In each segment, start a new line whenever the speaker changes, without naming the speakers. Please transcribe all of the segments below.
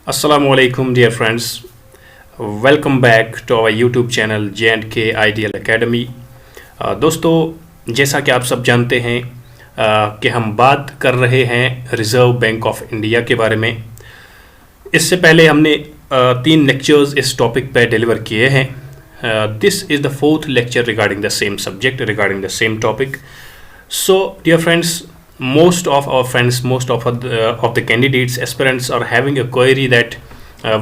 Assalamu alaikum dear friends. Welcome back to our YouTube channel J&K Ideal Academy. दोस्तों जैसा कि आप सब जानते हैं कि हम बात कर रहे हैं रिज़र्व बैंक ऑफ इंडिया के बारे में। इससे पहले हमने 3 लेक्चर्स इस टॉपिक पर डिलीवर किए हैं। This is the 4th lecture regarding the same subject, regarding the same topic. So dear friends, most of the candidates, aspirants are having a query that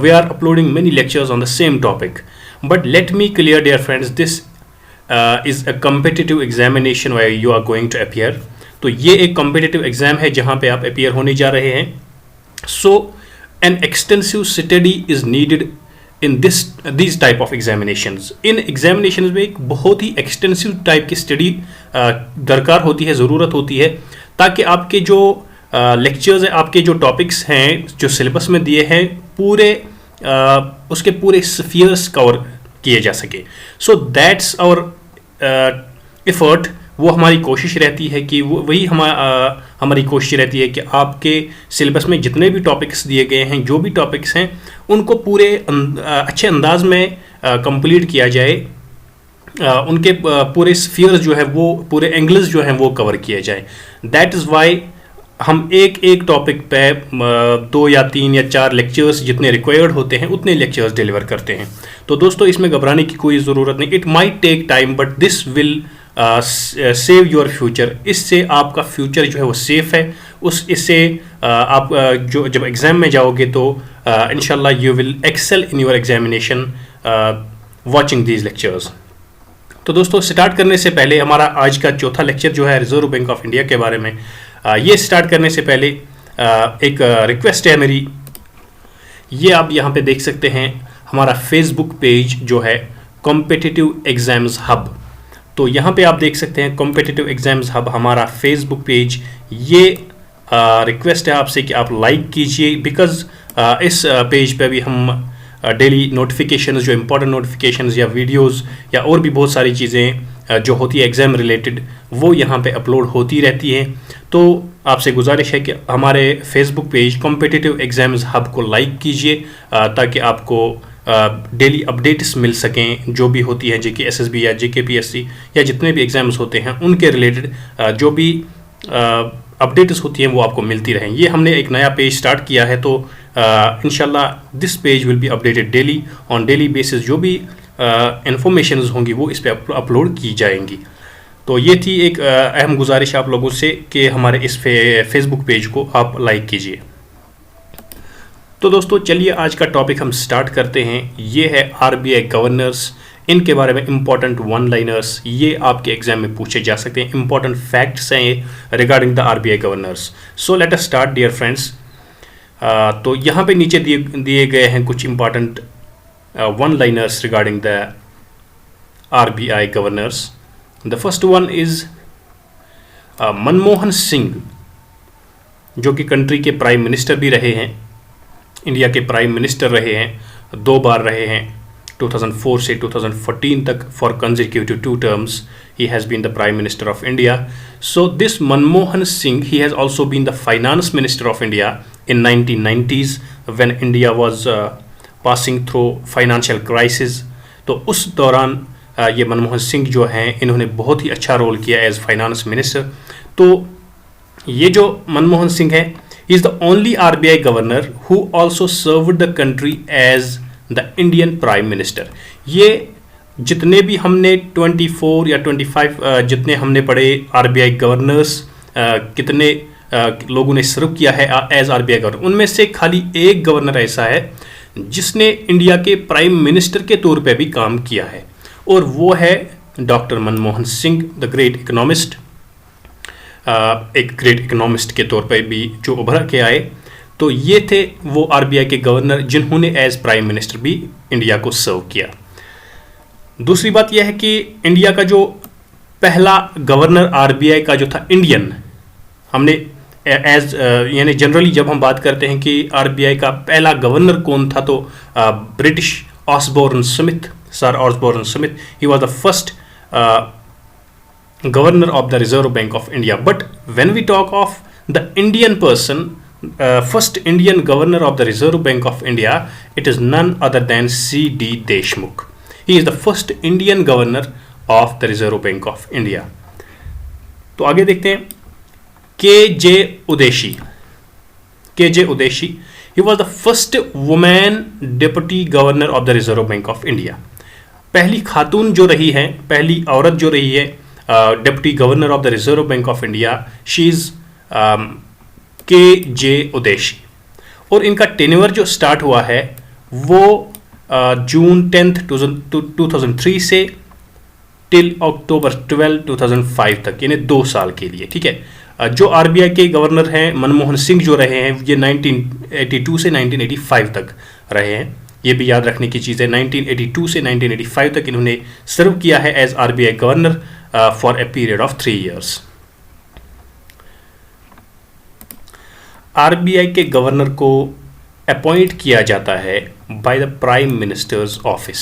we are uploading many lectures on the same topic. But let me clear, dear friends, this is a competitive examination where you are going to appear. तो ये एक competitive exam है जहाँ पे आप appear होने जा रहे हैं. So an extensive study is needed in these type of examinations. In examinations में एक बहुत ही extensive type की study दरकार होती है, ज़रूरत होती है, ताकि आपके जो लेक्चर्स हैं, आपके जो टॉपिक्स हैं, जो सिलेबस में दिए हैं, उसके पूरे स्फीयर्स कवर किए जा सके. So that's our effort. वो हमारी कोशिश रहती है कि हमारी कोशिश रहती है कि आपके सिलेबस में जितने भी टॉपिक्स दिए गए हैं, जो भी टॉपिक्स हैं, उनको पूरे अच्छे अंदाज में कंप्लीट किया जाए. उनके पूरे स्फीयर्स जो है, वो पूरे एंगल्स जो हैं वो कवर किए जाए. दैट इज़ वाई हम एक टॉपिक पे 2 या 3 या 4 लेक्चर्स जितने रिक्वायर्ड होते हैं उतने लेक्चर्स डिलीवर करते हैं. तो दोस्तों इसमें घबराने की कोई ज़रूरत नहीं. It might take time but this will save your future. इससे आपका फ्यूचर जो है वो सेफ है. इससे आप जो जब एग्ज़ाम में जाओगे तो इंशाल्लाह you will excel in your examination watching these lectures. तो दोस्तों स्टार्ट करने से पहले हमारा आज का चौथा लेक्चर जो है रिजर्व बैंक ऑफ इंडिया के बारे में, ये स्टार्ट करने से पहले एक रिक्वेस्ट है मेरी. ये आप यहाँ पे देख सकते हैं हमारा फेसबुक पेज जो है कॉम्पिटिटिव एग्ज़ाम्स हब. तो यहाँ पे आप देख सकते हैं कॉम्पिटिटिव एग्ज़ाम्स हब हमारा फेसबुक पेज. ये रिक्वेस्ट है आपसे कि आप लाइक कीजिए, बिकॉज़ इस पेज पे भी हम डेली नोटिफिकेशंस, जो इंपॉर्टेंट नोटिफिकेशंस या वीडियोस या और भी बहुत सारी चीज़ें जो होती है एग्ज़ाम रिलेटेड, वो यहाँ पे अपलोड होती रहती हैं. तो आपसे गुजारिश है कि हमारे Facebook page competitive exams hub को लाइक कीजिए, ताकि आपको डेली अपडेट्स मिल सकें जो भी होती हैं जेके एसएसबी या जेके पीएससी या जितने भी एग्ज़ाम्स होते हैं उनके रिलेटेड जो भी अपडेट्स होती हैं वो आपको मिलती रहें. ये हमने एक नया पेज स्टार्ट किया है, तो इंशाल्लाह this page will be updated daily on daily basis. जो भी इंफॉर्मेशंस होंगी वो इस पर अपलोड की जाएंगी. तो ये थी एक अहम गुजारिश आप लोगों से कि हमारे इस फेसबुक पेज को आप लाइक कीजिए. तो दोस्तों चलिए आज का टॉपिक हम स्टार्ट करते हैं. ये है आरबीआई गवर्नर्स. इनके बारे में इंपॉर्टेंट वन लाइनर्स ये आपके एग्जाम में पूछे जा सकते हैं. इंपॉर्टेंट फैक्ट्स हैं ये regarding the RBI governors. So let us start dear friends. तो यहाँ पे नीचे दिए गए हैं कुछ important one liners regarding the RBI governors. The first one is Manmohan Singh, जो कि कंट्री के प्राइम मिनिस्टर भी रहे हैं, इंडिया के प्राइम मिनिस्टर रहे हैं, 2 बार रहे हैं. 2004 से 2014 तक for consecutive 2 terms he has been the Prime Minister of India. So this Manmohan Singh, he has also been the Finance Minister of India in 1990s when India was passing through financial crisis. तो उस दौरान ये मनमोहन सिंह जो हैं इन्होंने बहुत ही अच्छा role किया एज फाइनेंस मिनिस्टर. तो ये जो मनमोहन सिंह है, he is the only RBI governor who also served the country as the Indian prime minister. ये जितने भी हमने 24 या 25 जितने हमने पढ़े आरबीआई गवर्नर्स, कितने लोगों ने सर्व किया है एज आरबीआई गवर्नर, उनमें से खाली एक गवर्नर ऐसा है जिसने इंडिया के प्राइम मिनिस्टर के तौर पे भी काम किया है, और वो है doctor Manmohan Singh, the great economist. एक ग्रेट इकोनॉमिस्ट के तौर पे भी जो उभर के आए. तो ये थे वो आरबीआई के गवर्नर जिन्होंने एज प्राइम मिनिस्टर भी इंडिया को सर्व किया. दूसरी बात यह है कि इंडिया का जो पहला गवर्नर आरबीआई का जो था इंडियन, हमने एज यानी जनरली जब हम बात करते हैं कि आरबीआई का पहला गवर्नर कौन था, तो British Osborne Smith, sir Osborne Smith, he was the first governor of the Reserve Bank of India. But when we talk of the Indian person, first Indian governor of the Reserve Bank of India, it is none other than C.D. Deshmukh. He is the first Indian governor of the Reserve Bank of India. तो आगे देखते हैं K.J. Udeshi. K.J. Udeshi, he was the first woman deputy governor of the Reserve Bank of India. पहली खातून जो रही है, पहली औरत जो रही है deputy governor of the Reserve Bank of India, she is K.J. Udeshi. और इनका टेन्योर जो स्टार्ट हुआ है वो जून 10 2003 से टिल अक्टूबर 12 2005 तक, यानी 2 साल के लिए. ठीक है. जो आरबीआई के गवर्नर हैं मनमोहन सिंह जो रहे हैं, ये 1982 से 1985 तक रहे हैं. ये भी याद रखने की चीज़ है, 1982 से 1985 तक इन्होंने सर्व किया है as RBI governor for a period of 3 years. RBI के गवर्नर को अपॉइंट किया जाता है by the prime minister's office.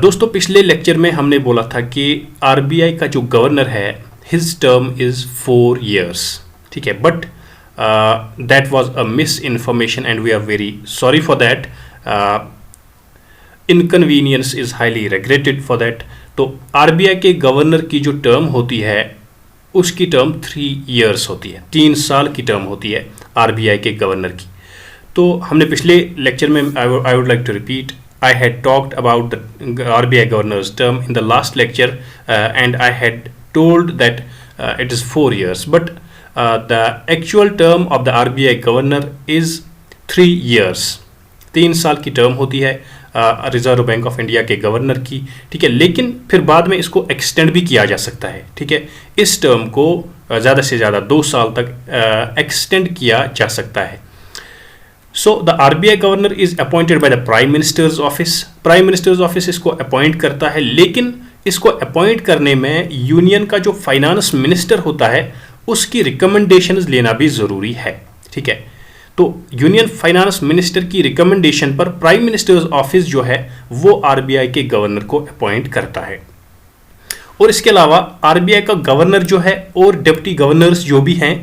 दोस्तों, पिछले लेक्चर में हमने बोला था कि आरबीआई का जो गवर्नर है, हिज टर्म इज 4 years. ठीक है. But that was a misinformation and we are very sorry for that. Inconvenience is highly regretted for that. तो आरबीआई के गवर्नर की जो टर्म होती है उसकी टर्म 3 years होती है, 3 साल की टर्म होती है आरबीआई के गवर्नर की. तो हमने पिछले लेक्चर में I would like to repeat, I had talked about the RBI governor's term in the last lecture and I had told that it is 4 years, but the actual term of the RBI governor is 3 years. 3 साल की term होती है reserve Bank of India के governor की. ठीक है. लेकिन फिर बाद में इसको एक्सटेंड भी किया जा सकता है. ठीक है. इस टर्म को ज़्यादा से ज़्यादा 2 साल तक एक्सटेंड किया जा सकता है. So the RBI governor is appointed by the prime minister's office. Prime minister's office इसको अपॉइंट करता है, लेकिन इसको अपॉइंट करने में यूनियन का जो फाइनेंस मिनिस्टर होता है उसकी रिकमेंडेशंस लेना भी ज़रूरी है. ठीक है. तो यूनियन फाइनेंस मिनिस्टर की रिकमेंडेशन पर प्राइम मिनिस्टर्स ऑफिस जो है वो आरबीआई के गवर्नर को अपॉइंट करता है. और इसके अलावा आरबीआई का गवर्नर जो है और डिप्टी गवर्नर्स जो भी हैं,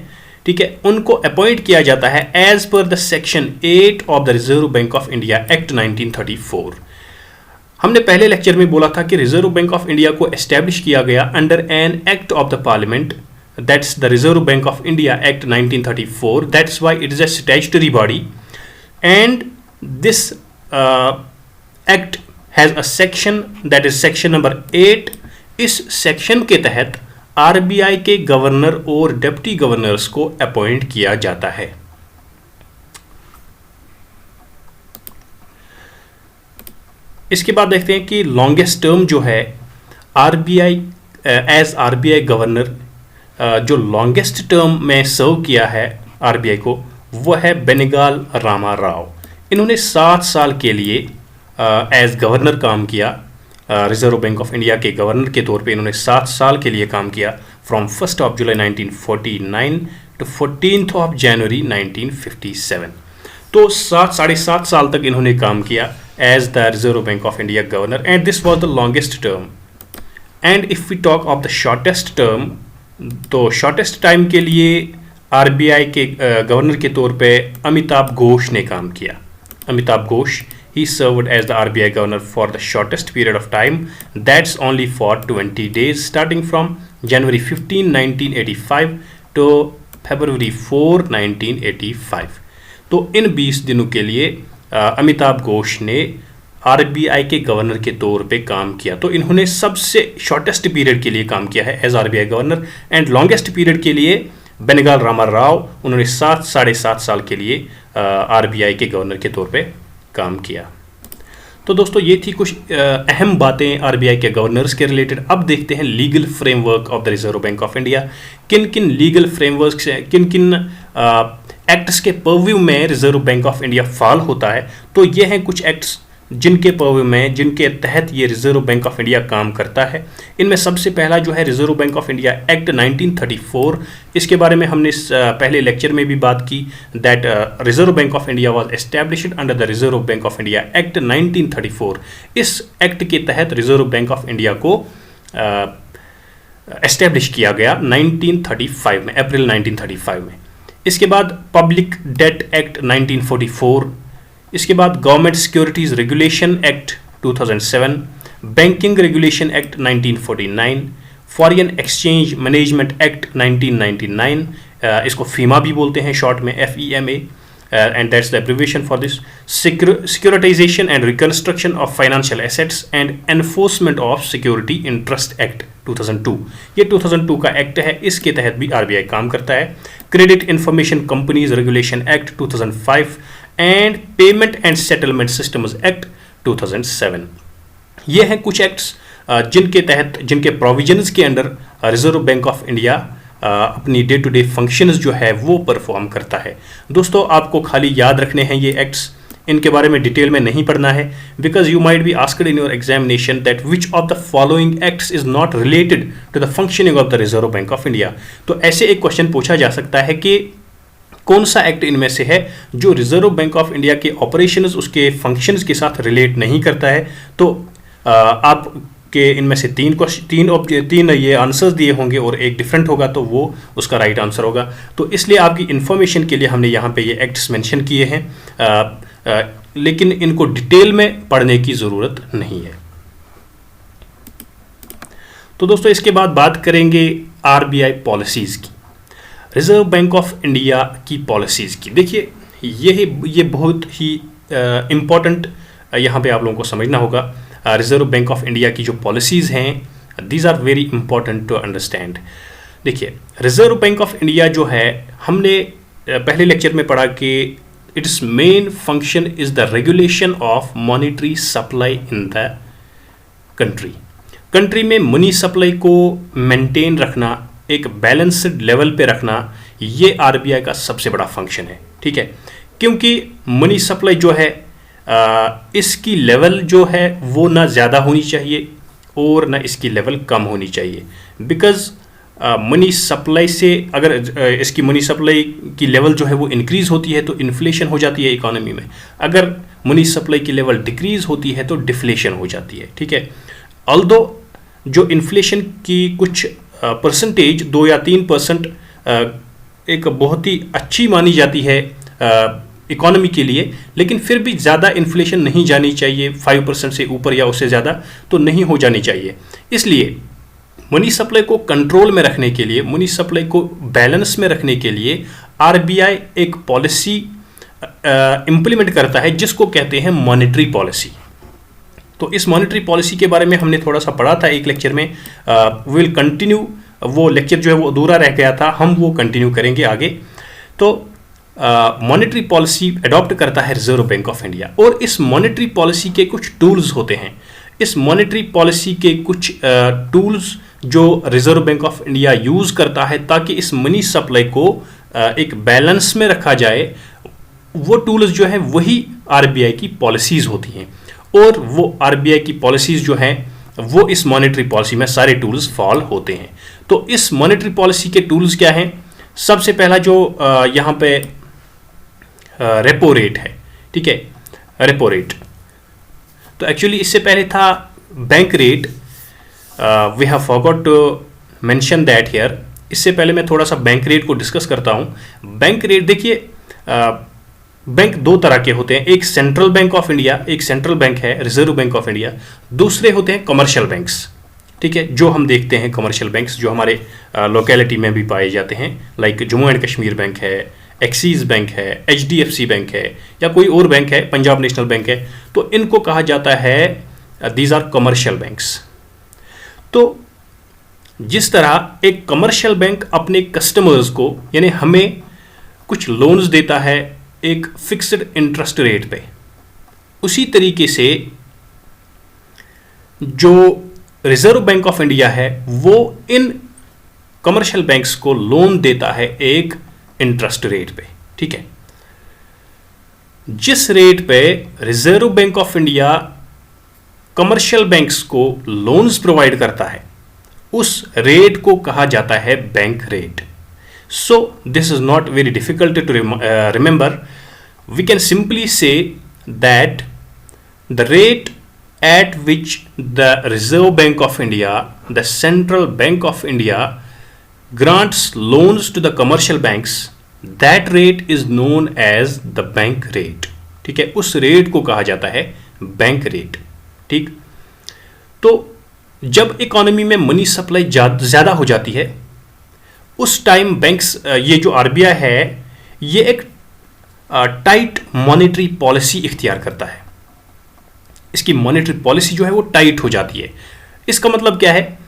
ठीक है, उनको अपॉइंट किया जाता है as per the section 8 of the Reserve Bank of India act 1934. हमने पहले लेक्चर में बोला था कि रिजर्व बैंक ऑफ इंडिया को एस्टैब्लिश किया गया under an act of the parliament, that's the Reserve Bank of India act 1934. That's why it is a statutory body and this act has a section that is section number 8. इस section के तहत RBI के governor और deputy governors को appoint किया जाता है. इसके बाद देखते हैं कि लॉन्गेस्ट टर्म जो है आरबीआई एज आरबीआई गवर्नर, जो लॉन्गेस्ट टर्म में सर्व किया है आरबीआई को, वो है बेनेगल रामा राव. इन्होंने 7 साल के लिए एज गवर्नर काम किया. रिजर्व बैंक ऑफ इंडिया के गवर्नर के तौर पे इन्होंने 7 साल के लिए काम किया, फ्रॉम 1 जुलाई 1949 टू 14 जनवरी 1957. तो 7.5 साल तक इन्होंने काम किया as the Reserve Bank of India governor and this was the longest term. And if we talk of the shortest term, तो शॉर्टेस्ट टाइम के लिए आरबीआई के गवर्नर के तौर पे अमिताभ घोष ने काम किया. Amitabh Ghosh, he served as the RBI governor for the shortest period of time, that's only for 20 days, starting from January 15, 1985 to February 4, 1985. तो इन 20 दिनों के लिए अमिताभ घोष ने आरबीआई के गवर्नर के तौर पे काम किया. तो इन्होंने सबसे शॉर्टेस्ट पीरियड के लिए काम किया है as RBI governor and longest period के लिए बेनेगल रामा राव, उन्होंने 7.5 साल के लिए आरबीआई के गवर्नर के तौर पे काम किया. तो दोस्तों, ये थी कुछ अहम बातें आरबीआई के गवर्नर्स के रिलेटेड. अब देखते हैं legal framework of the Reserve Bank of India. किन किन लीगल फ्रेमवर्क से, किन किन एक्ट्स के पर्व्यू में reserve Bank of India fall होता है. तो ये हैं कुछ एक्ट्स जिनके पर्व्यू में, जिनके तहत ये रिजर्व बैंक ऑफ इंडिया काम करता है. इनमें सबसे पहला जो है reserve Bank of India act 1934. इसके बारे में हमने पहले लेक्चर में भी बात की that reserve Bank of India was established under the Reserve Bank of India act 1934. इस एक्ट के तहत रिजर्व बैंक ऑफ इंडिया को एस्टैब्लिश किया गया 1935 में, अप्रैल 1935 में. इसके बाद पब्लिक डेट एक्ट 1944, इसके बाद government securities regulation act 2007, banking regulation act 1949, foreign exchange management act 1999, इसको फीमा भी बोलते हैं शॉर्ट में, FEMA, and that's the abbreviation for this, securitization and reconstruction of financial assets and enforcement of security interest act 2002, ये 2002 का act है, इसके तहत भी RBI काम करता है। Credit information companies regulation act 2005 and payment and settlement systems act 2007। ये हैं कुछ एक्ट्स जिनके तहत, जिनके प्रोविजंस के under reserve Bank of India अपनी डे टू डे फंक्शंस जो है वो परफॉर्म करता है। दोस्तों आपको खाली याद रखने हैं ये एक्ट्स, इनके बारे में डिटेल में नहीं पढ़ना है, because you might be asked in your examination that which of the following acts is not related to the functioning of the Reserve Bank of India. तो ऐसे एक क्वेश्चन पूछा जा सकता है कि कौन सा एक्ट इनमें से है जो रिजर्व बैंक ऑफ इंडिया के ऑपरेशंस, उसके फंक्शंस के साथ रिलेट नहीं करता है। तो आप कि इनमें से तीन ये आंसर्स दिए होंगे और एक डिफरेंट होगा, तो वो उसका राइट आंसर होगा। तो इसलिए आपकी इन्फॉर्मेशन के लिए हमने यहाँ पे ये एक्ट्स मेंशन किए हैं, लेकिन इनको डिटेल में पढ़ने की ज़रूरत नहीं है। तो दोस्तों इसके बाद बात करेंगे RBI पॉलिसीज़ की, रिजर्व बैंक ऑफ इंडिया की पॉलिसीज़ की। देखिए ये बहुत ही इम्पॉर्टेंट यहाँ पे आप लोगों को समझना होगा। रिजर्व बैंक ऑफ इंडिया की जो पॉलिसीज़ हैं, these are very important to understand. देखिए रिजर्व बैंक ऑफ इंडिया जो है, हमने पहले लेक्चर में पढ़ा कि its main function is the regulation of monetary supply in the country में मनी सप्लाई को मेंटेन रखना, एक बैलेंस्ड लेवल पे रखना, ये RBI का सबसे बड़ा फंक्शन है। ठीक है, क्योंकि मनी सप्लाई जो है इसकी लेवल जो है वो ना ज़्यादा होनी चाहिए और ना इसकी लेवल कम होनी चाहिए, बिकॉज मनी सप्लाई से अगर इसकी मनी सप्लाई की लेवल जो है वो इंक्रीज़ होती है तो इन्फ्लेशन हो जाती है इकोनॉमी में, अगर मनी सप्लाई की लेवल डिक्रीज़ होती है तो डिफ्लेशन हो जाती है। ठीक है, ऑल्दो जो इन्फ्लेशन की कुछ परसेंटेज 2 या 3% एक बहुत ही अच्छी मानी जाती है इकोनॉमी के लिए, लेकिन फिर भी ज़्यादा इन्फ्लेशन नहीं जानी चाहिए, 5% से ऊपर या उससे ज़्यादा तो नहीं हो जानी चाहिए। इसलिए मनी सप्लाई को कंट्रोल में रखने के लिए, मनी सप्लाई को बैलेंस में रखने के लिए RBI एक पॉलिसी इम्प्लीमेंट करता है जिसको कहते हैं मॉनेटरी पॉलिसी। तो इस मॉनेटरी पॉलिसी के बारे में हमने थोड़ा सा पढ़ा था एक लेक्चर में, विल कंटिन्यू, वो लेक्चर जो है वो अधूरा रह गया था, हम वो कंटिन्यू करेंगे आगे। तो मॉनेटरी पॉलिसी अडॉप्ट करता है रिजर्व बैंक ऑफ इंडिया, और इस मॉनेटरी पॉलिसी के कुछ टूल्स होते हैं। इस मॉनेटरी पॉलिसी के कुछ टूल्स जो reserve Bank of India use करता है ताकि इस मनी सप्लाई को एक बैलेंस में रखा जाए, वो टूल्स जो है वही RBI की पॉलिसीज़ होती हैं, और वो RBI की पॉलिसीज़ जो हैं वो इस मॉनेटरी पॉलिसी में सारे टूल्स फॉल होते हैं। तो इस मॉनेटरी पॉलिसी के टूल्स क्या हैं? सबसे पहला जो यहाँ पे रेपो रेट है, ठीक है, रेपो रेट। तो एक्चुअली इससे पहले था bank rate, we have forgot to mention that here. इससे पहले मैं थोड़ा सा बैंक रेट को डिस्कस करता हूँ। बैंक रेट देखिए, बैंक दो तरह के होते हैं, एक सेंट्रल बैंक ऑफ इंडिया, एक सेंट्रल बैंक है रिजर्व बैंक ऑफ इंडिया, दूसरे होते हैं कमर्शियल बैंक्स। ठीक है, जो हम देखते हैं कमर्शियल बैंक्स जो हमारे लोकेलिटी में भी पाए जाते हैं, like Jammu and Kashmir bank है, एक्सिस बैंक है, HDFC बैंक है, या कोई और बैंक है, पंजाब नेशनल बैंक है। तो इनको कहा जाता है दीज आर कमर्शियल बैंक्स। तो जिस तरह एक कमर्शियल बैंक अपने कस्टमर्स को, यानी हमें कुछ लोन्स देता है एक फिक्स्ड इंटरेस्ट रेट पे, उसी तरीके से जो रिजर्व बैंक ऑफ इंडिया है वो इन कमर्शियल बैंक्स को लोन देता है एक इंटरेस्ट रेट पे। ठीक है, जिस रेट पे Reserve Bank of India commercial banks को लोन्स प्रोवाइड करता है उस रेट को कहा जाता है bank rate. So this is not very difficult to remember. We can simply say that the rate at which the Reserve Bank of India, the Central Bank of India, grants loans to the commercial banks, that rate is known as the bank rate. ठीक है, उस rate को कहा जाता है bank rate. ठीक, तो जब इकोनॉमी में मनी सप्लाई ज्यादा हो जाती है उस टाइम बैंक्स, ये जो आरबीआई है ये एक टाइट मॉनेटरी पॉलिसी इख्तियार करता है। इसकी मॉनेटरी पॉलिसी जो है वो टाइट हो जाती है। इसका मतलब क्या है?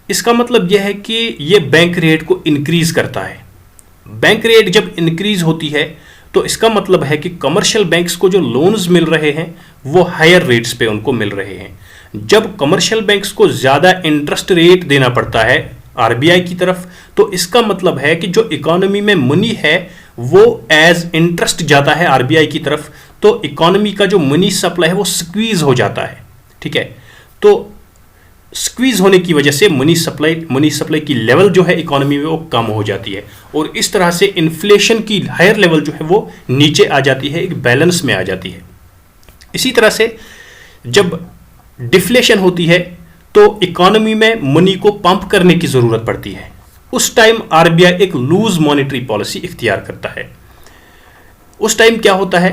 इसका मतलब यह है कि ये बैंक रेट को इंक्रीज करता है। बैंक रेट जब इंक्रीज होती है तो इसका मतलब है कि कमर्शियल बैंक्स को जो लोन्स मिल रहे हैं वो हायर रेट्स पे उनको मिल रहे हैं। जब कमर्शियल बैंक्स को ज़्यादा इंटरेस्ट रेट देना पड़ता है आरबीआई की तरफ, तो इसका मतलब है कि जो इकोनॉमी में मनी है वो एज इंटरेस्ट जाता है आरबीआई की तरफ, तो इकोनॉमी का जो मनी सप्लाई है वो स्क्वीज हो जाता है। ठीक है, तो स्क्वीज होने की वजह से मनी सप्लाई की लेवल जो है इकोनॉमी में वो कम हो जाती है और इस तरह से इन्फ्लेशन की हायर लेवल जो है वो नीचे आ जाती है, एक बैलेंस में आ जाती है। इसी तरह से जब डिफ्लेशन होती है तो इकोनॉमी में मनी को पंप करने की जरूरत पड़ती है। उस टाइम आरबीआई एक लूज मॉनेटरी पॉलिसी इख्तियार करता है। उस टाइम क्या होता है?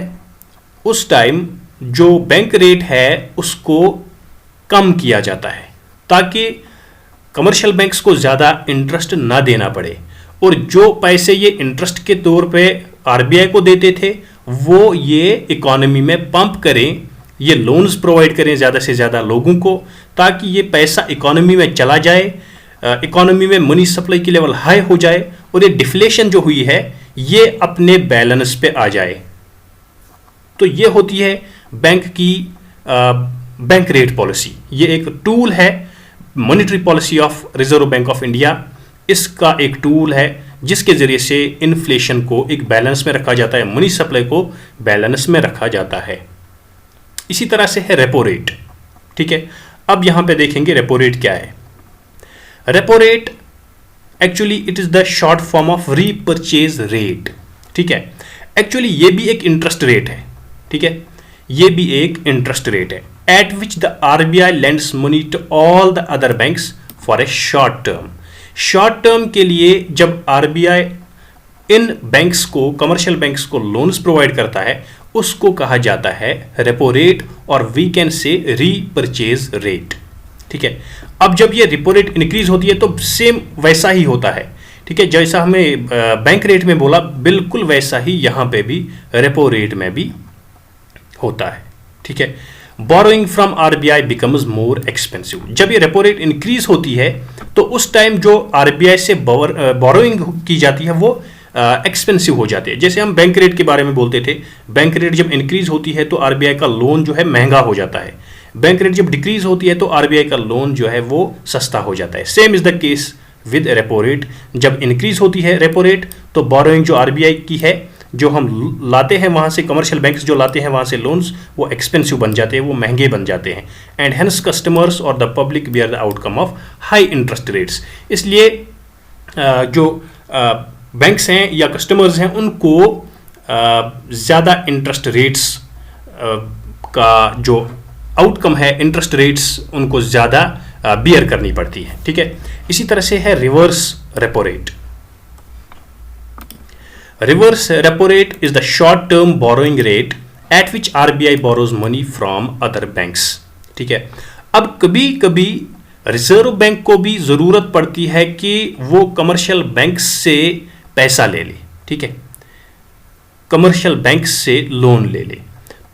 उस टाइम जो बैंक रेट है उसको कम किया जाता है ताकि कमर्शियल बैंक्स को ज़्यादा इंटरेस्ट ना देना पड़े और जो पैसे ये इंटरेस्ट के तौर पे आरबीआई को देते थे वो ये इकोनॉमी में पंप करें, ये लोन्स प्रोवाइड करें ज़्यादा से ज़्यादा लोगों को ताकि ये पैसा इकोनॉमी में चला जाए, इकोनॉमी में मनी सप्लाई की लेवल हाई हो जाए और ये डिफ्लेशन जो हुई है ये अपने बैलेंस पे आ जाए। तो ये होती है बैंक की बैंक रेट पॉलिसी। ये एक टूल है, monetary policy of reserve Bank of India. इसका एक टूल है जिसके जरिए से इन्फ्लेशन को एक बैलेंस में रखा जाता है, मनी सप्लाई को बैलेंस में रखा जाता है। इसी तरह से है रेपो रेट। ठीक है, अब यहां पे देखेंगे रेपो रेट क्या है। Repo rate actually it is the short form of repurchase rate. ठीक है, एक्चुअली ये भी एक इंटरेस्ट रेट है। ठीक है, ये भी एक इंटरेस्ट रेट है at which the RBI lends money to all the other banks for a short term. Short term के लिए जब आरबीआई इन बैंक्स को, कमर्शियल बैंक्स को लोन्स प्रोवाइड करता है उसको कहा जाता है रेपो रेट और we can say repurchase rate. ठीक है, अब जब ये रेपो रेट इंक्रीज होती है तो सेम वैसा ही होता है। ठीक है, जैसा हमें बैंक रेट में बोला बिल्कुल वैसा ही यहां पे भी रेपो रेट में भी होता है। ठीक है, borrowing from RBI becomes more expensive. जब ये रेपो रेट इंक्रीज होती है तो उस टाइम जो आरबीआई से बोरोइंग की जाती है वो एक्सपेंसिव हो जाती है। जैसे हम बैंक रेट के बारे में बोलते थे, बैंक रेट जब इंक्रीज होती है तो आरबीआई का लोन जो है महंगा हो जाता है, बैंक रेट जब डिक्रीज होती है तो आरबीआई का लोन जो है वो सस्ता हो जाता है। Same is the case with repo rate. जब इंक्रीज होती है रेपो रेट तो बोरोइंग जो आरबीआई की है, जो हम लाते हैं वहाँ से, कमर्शियल बैंक्स जो लाते हैं वहाँ से लोन्स, वो एक्सपेंसिव बन जाते हैं, वो महंगे बन जाते हैं। एंड हेंस कस्टमर्स और the public bear the outcome of high interest rates. इसलिए जो बैंक्स हैं या कस्टमर्स हैं उनको ज़्यादा इंटरेस्ट रेट्स का जो आउटकम है, इंटरेस्ट रेट्स उनको ज़्यादा बियर करनी पड़ती है। ठीक है, इसी तरह से है reverse repo rate. Reverse repo rate is the short-term borrowing rate at which RBI borrows money from other banks. ठीक है, अब कभी कभी रिजर्व बैंक को भी जरूरत पड़ती है कि वो कमर्शियल बैंक्स से पैसा ले ले। ठीक है, कमर्शियल बैंक्स से लोन ले ले।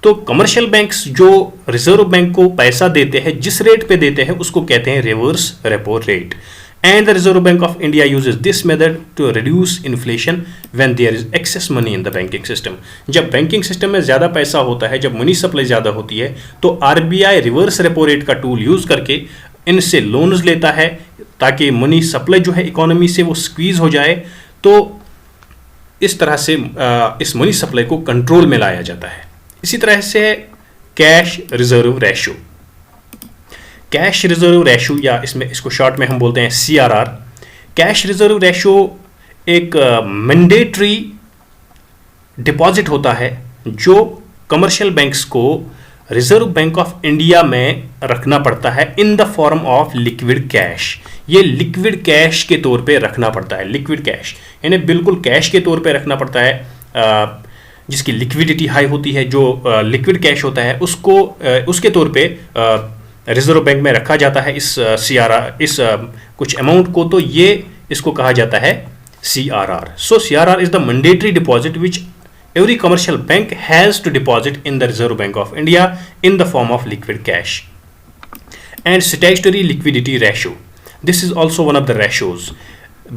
तो कमर्शियल बैंक्स जो रिजर्व बैंक को पैसा देते हैं, जिस रेट पे देते हैं उसको कहते हैं reverse repo rate. And the Reserve Bank of India uses this method to reduce inflation when there is excess money in the banking system. जब बैंकिंग सिस्टम में ज़्यादा पैसा होता है, जब मनी सप्लाई ज़्यादा होती है तो आरबीआई रिवर्स रेपो रेट का टूल यूज़ करके इनसे लोन्स लेता है ताकि मनी सप्लाई जो है इकोनॉमी से वो स्क्वीज हो जाए। तो इस तरह से इस मनी सप्लाई को कंट्रोल में लाया जाता है। इसी तरह से है cash reserve ratio. Cash reserve ratio या इसको शॉर्ट में हम बोलते हैं CRR। कैश रिजर्व रेशो एक मैंडेटरी डिपॉजिट होता है जो कमर्शियल बैंक्स को रिजर्व बैंक ऑफ इंडिया में रखना पड़ता है इन the form of liquid cash. ये लिक्विड कैश के तौर पे रखना पड़ता है, लिक्विड कैश यानी बिल्कुल कैश के तौर पे रखना पड़ता है, जिसकी लिक्विडिटी हाई होती है। जो लिक्विड कैश होता है उसको उसके तौर पे रिजर्व बैंक में रखा जाता है इस CRR, इस कुछ अमाउंट को, तो ये इसको कहा जाता है CRR। So CRR is the mandatory deposit which every commercial bank has to deposit in the Reserve Bank of India in the form of liquid cash. And statutory liquidity ratio, this is also one of the ratios.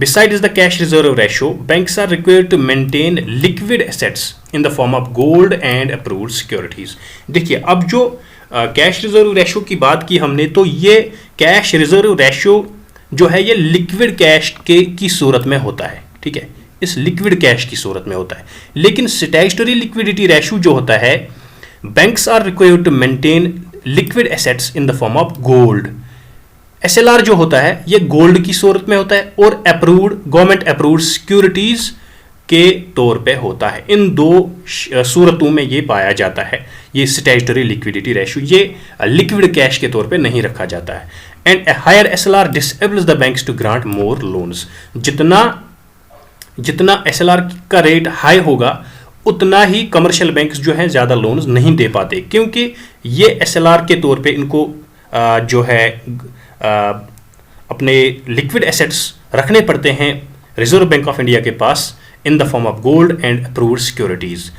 Besides the cash reserve ratio, banks are required to maintain liquid assets in the form of gold and approved securities. देखिए अब जो cash reserve ratio की बात की हमने, तो ये cash reserve ratio जो है ये लिक्विड कैश की सूरत में होता है, ठीक है, इस लिक्विड कैश की सूरत में होता है। लेकिन स्टैट्यूटरी लिक्विडिटी रेशियो जो होता है, banks are required to maintain liquid assets in the form of gold. SLR जो होता है ये गोल्ड की सूरत में होता है और अप्रूव्ड गवर्नमेंट अप्रूव्ड सिक्योरिटीज के तौर पे होता है। इन दो सूरतों में ये पाया जाता है ये स्टैट्यूटरी लिक्विडिटी रेशियो, ये लिक्विड कैश के तौर पे नहीं रखा जाता है। And a higher SLR disables the banks to grant more loans. जितना SLR का रेट हाई होगा उतना ही कमर्शियल बैंक्स जो हैं ज़्यादा लोन्स नहीं दे पाते, क्योंकि ये SLR के तौर पे इनको जो है अपने लिक्विड एसेट्स रखने पड़ते हैं रिजर्व बैंक ऑफ इंडिया के पास in the form of gold and approved securities.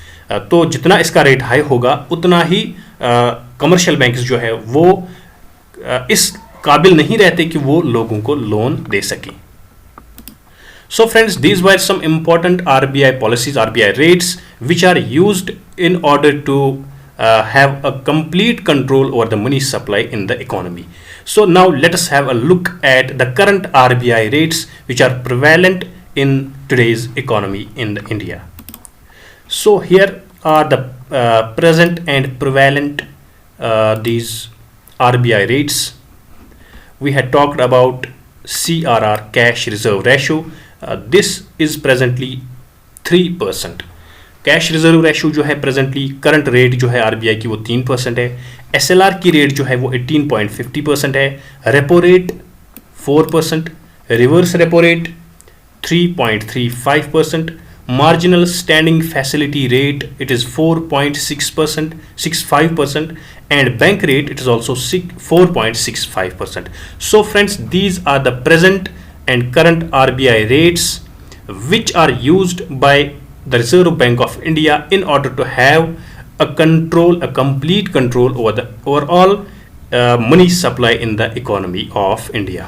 तो जितना इसका रेट हाई होगा उतना ही कमर्शियल बैंक्स जो है वो इस काबिल नहीं रहते कि वो लोगों को लोन दे सकें। So friends, these were some important RBI policies, RBI rates, which are used in order to have a complete control over the money supply in the economy. So now let us have a look at the current RBI rates which are prevalent in today's economy in India. So here are the present and prevalent these RBI rates. We had talked about CRR, cash reserve ratio. This is presently 3%. Cash reserve ratio जो है presently current rate जो है RBI की वो 3% है। SLR की rate जो है वो 18.50% है। Repo rate 4%, reverse repo rate 3.35%, marginal standing facility rate it is 4.65% and bank rate it is also 4.65%. So friends, these are the present and current RBI rates which are used by the Reserve Bank of India in order to have a complete control over the overall money supply in the economy of India.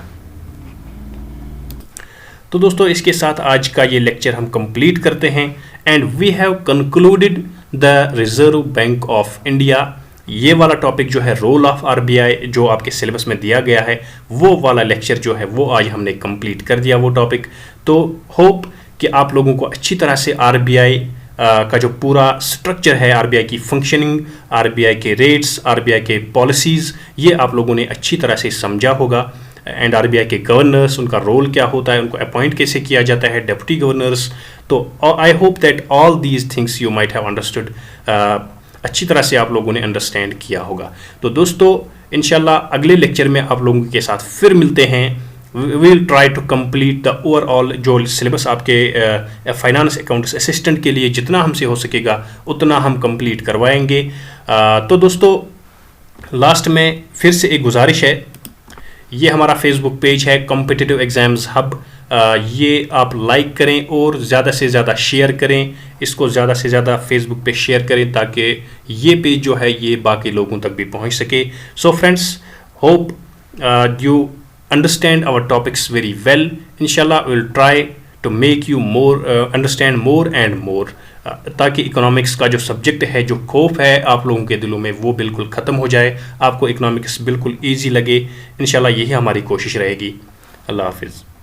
तो दोस्तों इसके साथ आज का ये lecture हम complete करते हैं and we have concluded the Reserve Bank of India. ये वाला टॉपिक जो है रोल ऑफ RBI जो आपके सिलेबस में दिया गया है वो वाला लेक्चर जो है वो आज हमने कंप्लीट कर दिया वो टॉपिक। तो होप कि आप लोगों को अच्छी तरह से RBI का जो पूरा स्ट्रक्चर है, RBI की फंक्शनिंग, RBI के रेट्स, RBI के पॉलिसीज़, ये आप लोगों ने अच्छी तरह से समझा होगा। एंड RBI के गवर्नर्स, उनका रोल क्या होता है, उनको अपॉइंट कैसे किया जाता है, डेप्यूटी गवर्नर्स। तो I hope that all these things you might have understood, अच्छी तरह से आप लोगों ने अंडरस्टैंड किया होगा। तो दोस्तों इंशाल्लाह अगले लेक्चर में आप लोगों के साथ फिर मिलते हैं। We will try to complete the overall जो सिलेबस आपके फाइनेंस अकाउंट्स असिस्टेंट के लिए जितना हमसे हो सकेगा उतना हम कंप्लीट करवाएंगे। तो दोस्तों लास्ट में फिर से एक गुजारिश है, ये हमारा फेसबुक पेज है कॉम्पिटिटिव एग्ज़ाम्स हब, ये आप लाइक करें और ज़्यादा से ज़्यादा शेयर करें, इसको ज़्यादा से ज़्यादा फेसबुक पे शेयर करें ताकि ये पेज जो है ये बाकी लोगों तक भी पहुंच सके। So friends, hope you understand our topics very well. Inshallah we will try to make you more understand more and more, ताकि इकोनॉमिक्स का जो सब्जेक्ट है, जो खौफ है आप लोगों के दिलों में, वो बिल्कुल ख़त्म हो जाए, आपको इकोनॉमिक्स बिल्कुल ईजी लगे। इंशाल्लाह यही हमारी कोशिश रहेगी। अल्लाह हाफिज़।